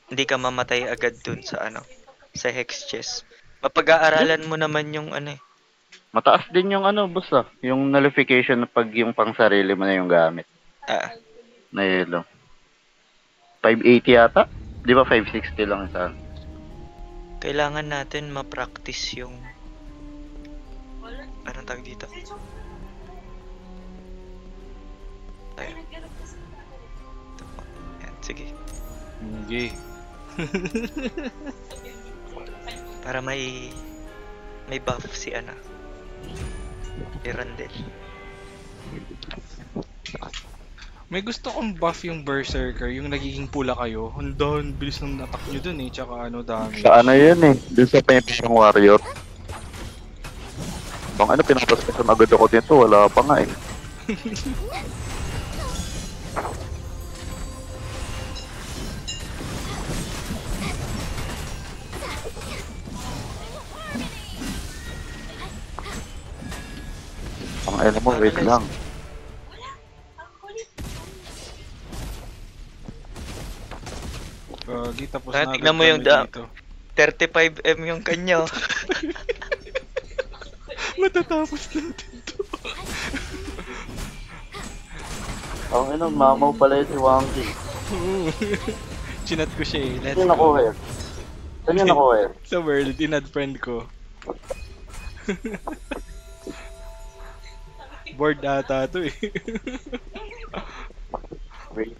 hindi ka mamatay agad dun sa ano, sa hex chest. Mapag-aaralan mo naman yung ano eh. Mataas din yung ano, boss ah. Yung nullification pag yung pang sarili mo na yung gamit. Ah, Na yelo. 580 yata? Di ba 560 lang isa? kailangan natin ma-practice yung anong tawag dito? Tayo. Ito po. Yan, sige. Hindi. Para may buff si Ana. Si Randel. May gusto kong buff yung Berserker, yung nagiging pula kayo. Ang dahon, bilis ng attack nyo dun eh, tsaka ano damage. Sa ano yun eh, dun sa Pempong Warrior. Bang ano, pinapaspasyon agad ako dito, wala pa nga eh. Ang ano mo, wait lang. Tapos Ah, na tignan mo agad yung kami dito. 35M yung kanya. Matatapos natin to. Ang ino, mamaw pala yun si Wangki. Chinat ko siya eh. Let's Saan yun nakuha go. yun? Saan yun nakuha yun? Sa world, inad friend ko. Bored ata to eh. Wait.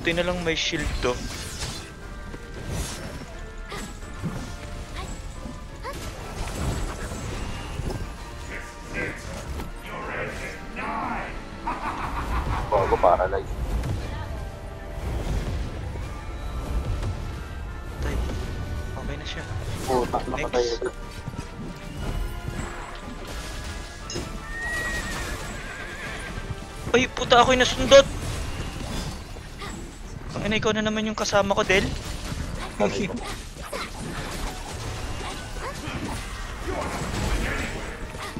Ito na lang may shield to. Bago paralyze. Tay. Okay na siya. Puta, napatay Next. agad. Ay, puta, ako'y nasundot! Ang ina, ikaw na naman yung kasama ko, Del.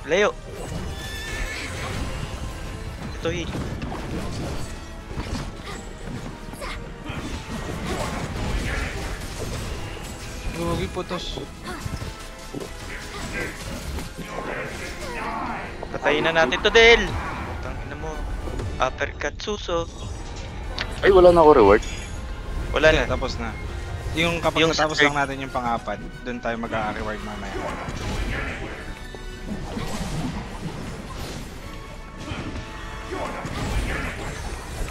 Layo. Ito, heal. Lugi putos. Patayin na natin to, Del. Tangina mo. Uppercut suso. Ay, wala na ako reward. Wala na. Tapos na. Yung kapag Yung natapos third- lang natin yung pang-apat, doon tayo mag-a-reward mamaya.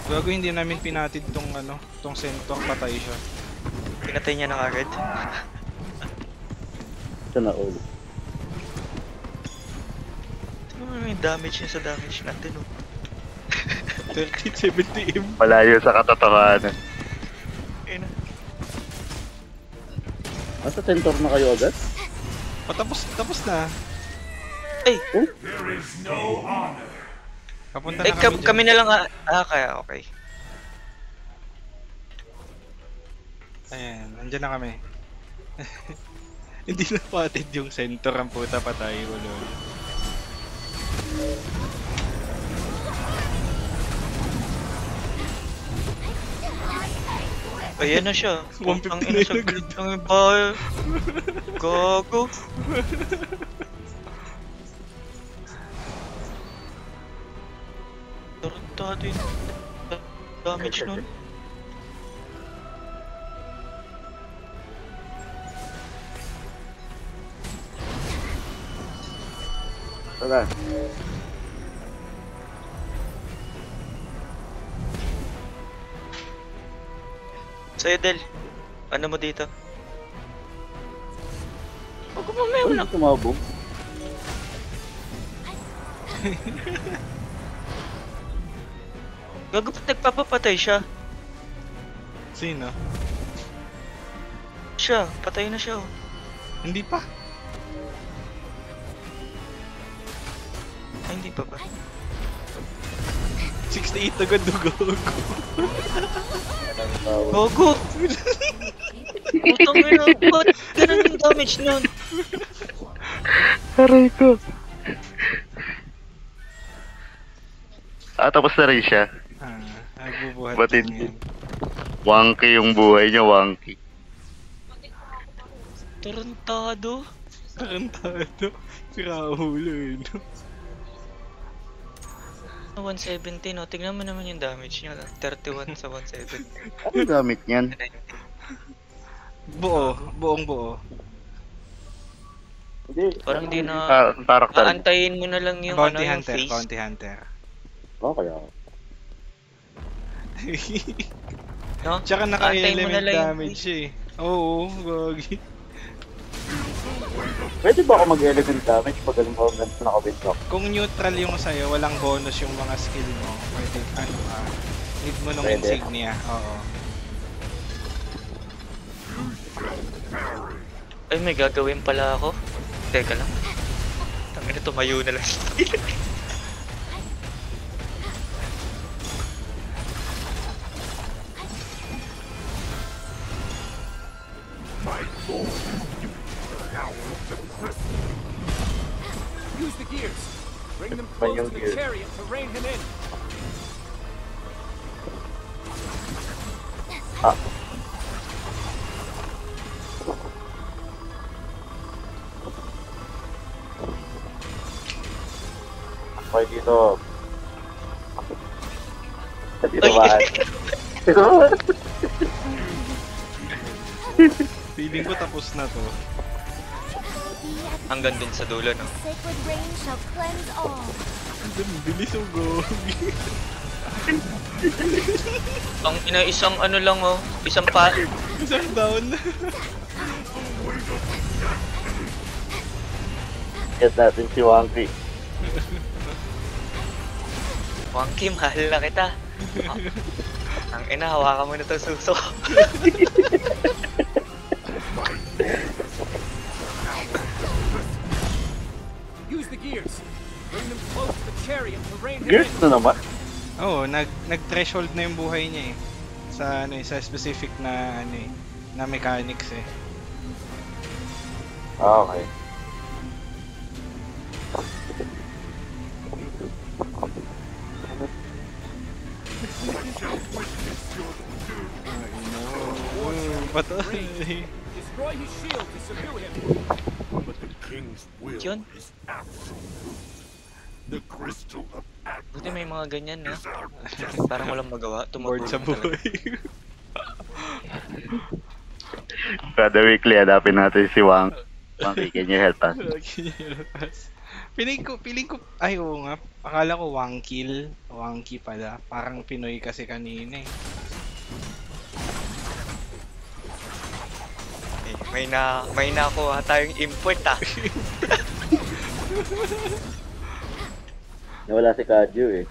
Gago, hindi namin pinatid tong ano, tong sentok, patay siya. Pinatay niya na agad. Ito na all. Tingnan mo yung damage niya sa damage natin, oh. 30-70M. Malayo sa katotohanan. Ayun na. Nasa center na kayo agad? Tapos na. Ay! Kapunta Ay, na kami kami dyan. na lang kaya okay. Ayan, andyan na kami. Hindi na patid yung center, ang puta, patay ko lol. Ayan na siya. 159 Ang ina sa agad. grid ng iba. Gago. Tarantado yung damage nun. Tara. Sa'yo, Del. Ano mo dito? Huwag mo mamaya Ay, na. tumabog. Gago, ba't nagpapapatay siya? Sino? Siya, patay na siya, oh. Hindi pa. Ay, hindi pa ba? 68 agad dugo. Gogo! Putang ina, ba't ganun yung damage nun? Aray ko. Tapos na rin siya. Nagbubuhat Ba't lang hindi? yan. Wonky yung buhay niya, wonky. Tarantado. Tarantado. Sira ulo eh, no? 170, no? Tingnan mo naman yung damage niya. 31 sa 170. Ano gamit niyan? Buo. Buong buo. Parang di na... Karakter. Aantayin mo na lang yung Bounty yung Hunter. face. Bounty Hunter. Okay. No? Tsaka Aantayin mo na naka-element lang yung damage siya eh. Oo, gogi. Pwede ba ako mag-element damage pag alam ko naka-windlock? Kung neutral yung sa'yo, walang bonus yung mga skill mo. Pwede, need mo nung Pwede. insignia. Oo. Ay, may gagawin pala ako. Teka lang. Tangina, tumayo na lang. Use the gears. Bring them Bring close yung to the gears. chariot to rein him in. Okay, dito. Dito Ay. ba? Feeling ko tapos na to. Hanggang dun sa dulo, no? Sacred rain shall cleanse all. Ang bilis yung gogi. Ang ina, isang ano lang, oh. Isang pa... Isang down. Get natin si Wonky. Wonky, mahal na kita. Oh. Ang ina, hawakan mo na to suso. Use the gears. Bring them close to the chariot to rein him Gears in. na naman. Oo, nag-threshold na yung buhay niya eh. Sa ano eh, sa specific na ano eh, na mechanics eh. Okay. Patay. Destroy his shield to subdue him. Yun. Buti may mga ganyan, no? Parang walang magawa. Bored sa Tumutulong talaga. buhay. Kada weekly, hanapin natin si Wonky. Wonky, can you help us? Piling ko, ay oo nga, akala ko Wonky pala. Parang Pinoy kasi kanina eh. May nakuha tayong import, ah. Nawala si Kadyo eh.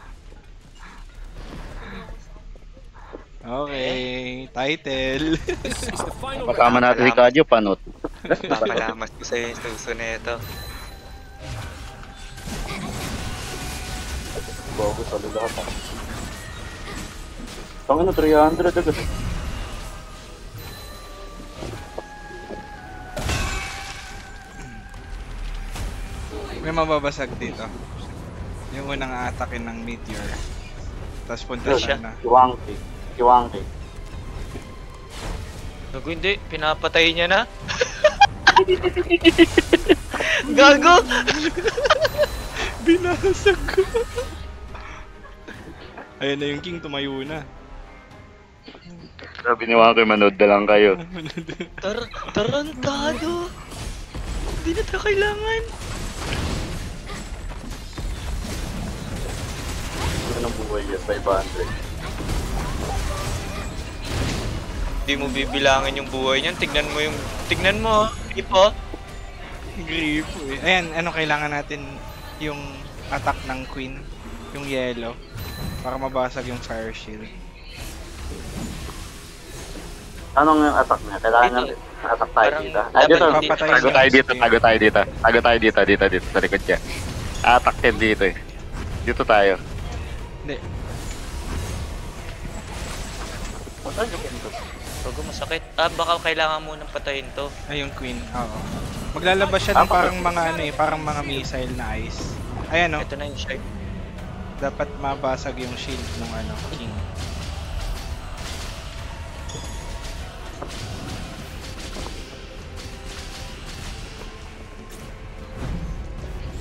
Okay, title. This is the final Kasama round. natin si Kadyo, panot. Papalamas ko sa'yo yung suso na ito. Bago sa lahat. Tangin na 300 agad. May mababasag dito. Yung unang aatakin ng meteor. Tapos punta Siya. sana. Si Wonky. Si Wonky. Gago, hindi. Pinapatay niya na. Gago! Binasag ko. Ayun na yung king, tumayo na. Sabi ni Wonky, manood na lang kayo. Tarantado! Hindi na tayo kailangan. Ano ng buhay yan? 500. Hindi mo bibilangin yung buhay niyan. Tignan mo, Ipo. Gripo eh. Ayan, ano kailangan natin yung attack ng queen, yung yellow, para mabasag yung fire shield. Anong yung attack niya? Kailangan Ito. natin attack tayo Parang dito. dapat Dito. hindi papatay Tago niya. tayo dito. Tago tayo dito. Sa likod niya. Attack yan dito eh. Dito tayo. Hindi. Saan yung endo? Bago masakit. Baka kailangan mo nang patayin to. Ay, yung queen. Oo. Maglalabas siya ng parang mga ano eh, parang mga missile na ice. Ayan no, Ito na yung shirt. dapat mabasag yung shield ng ano, king.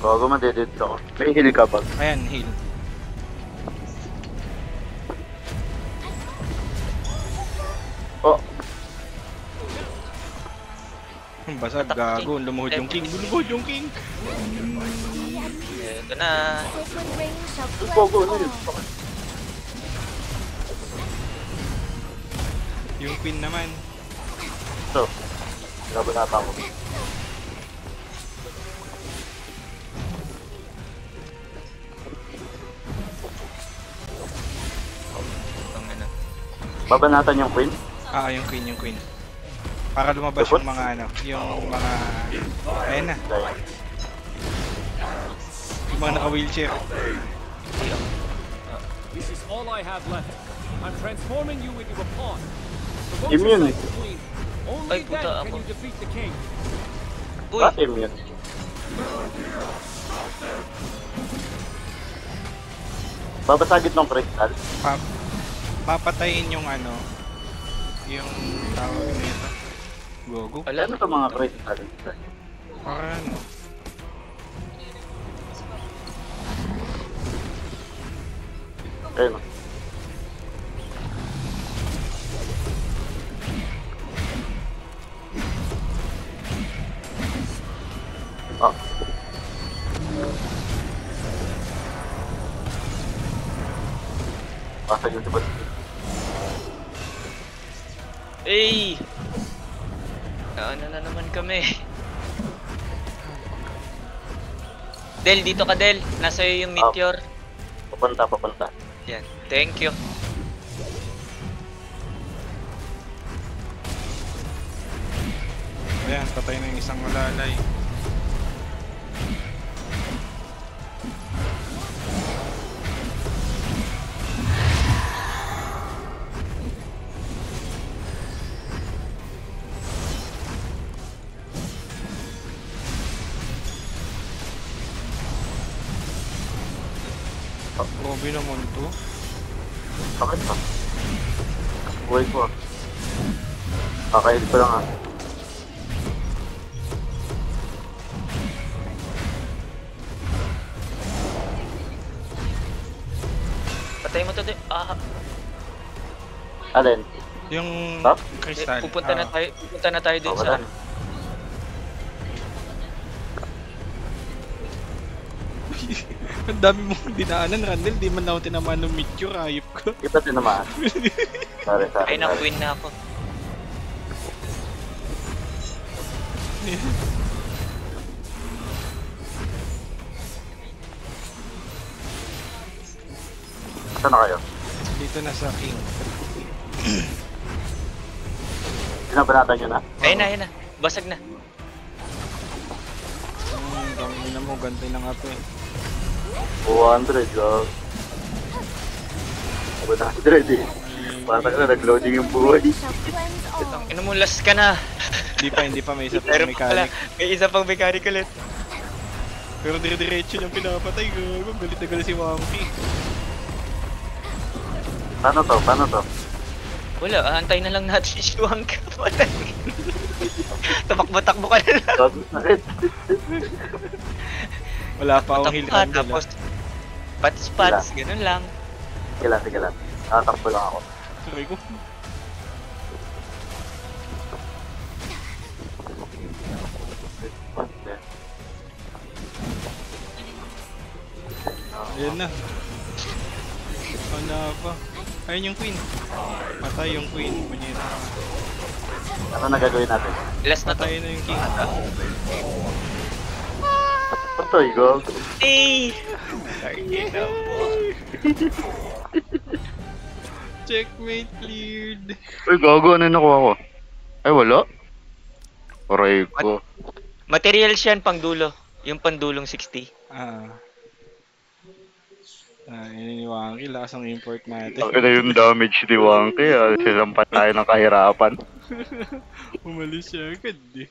Gago, madedit ako. May heal ka ba? Ayan, heal. Oh, Basag, gago. Lumuhod yung king. Lumuhod yung king. Ito na. Sacred rain shall cleanse gago, ano yun? all. Yung queen naman. Ito. Nabanata ko. Itong ano. Babanatan yung queen? Yung queen, yung queen. Para lumabas yung mga ano, yung mga... Ayan na, Dahil. yung mga naka-wheelchair. This is all I have left. I'm transforming you into a pawn. Promote Immune. yourself to queen. Only Ay, puta, then can ako. you defeat the king. Uy! Ah, immune. Babasagit ng crystal. Papatayin yung ano, yung tawag nito. Gogo. Wala. Ano to mga crystal? Para ano. Ayun. Ah. Pasag yung tibat. Ay! Ano na naman kami. Del, dito ka Del. Nasa iyo yung meteor. Papunta, papunta. Yan. Thank you. Ayan, patay na yung isang malalay. Grabe naman to. Bakit pa? Buhay ko ah. Kakain ko lang ah. Patay mo to Del. Alin? Yung Huh? crystal. Pupunta na tayo dun Oh, sa wala. Ang dami mong dinaanan, Randall. Di man ako tinamaan ng meteor. Ayop ka. Di ba tinamaan? Sorry, sorry. Ay, sorry. na-win na ako. Saan na kayo? Dito na sa king. Binabanatan nyo na? Ayun na. Basag na. Dami na mo. Gantay na nga to eh. 200, God. 100 eh. Parang na nag-loading yung buhay. Shall cleanse all. Inumulas ka na. Hindi pa. May isa pa Meron pa pala. mechanic. May isa pang mechanic ulit. Pero dire-diretso niyang pinapatay. Gago. Galit na galit si Wampi. Paano to? Paano to? Wala, antay na lang natin si Wangka. Tumakbo-takbo ka na lang. God, sakit. Wala pa akong heal Takbo ka, Randall. tapos pats-pats, ganun lang. Sige lang. Nakatakbo lang ako. Sorry ko. Ayan na. Ano pa? Ayun yung queen. Patay yung queen. Punyeta. Ano na gagawin natin? Last na to. Patay na yung king. Patay, God. Hey! Checkmate cleared. Uy, gago. Ano yung nakuha ko? Ay, wala. Aray ko. Materials yan pang dulo. Yung pandulong 60. Yun yung Wangki, lakas ng import natin. Ang ina yung damage ni Wangke, silampan tayo ng kahirapan. Umalis siya agad eh.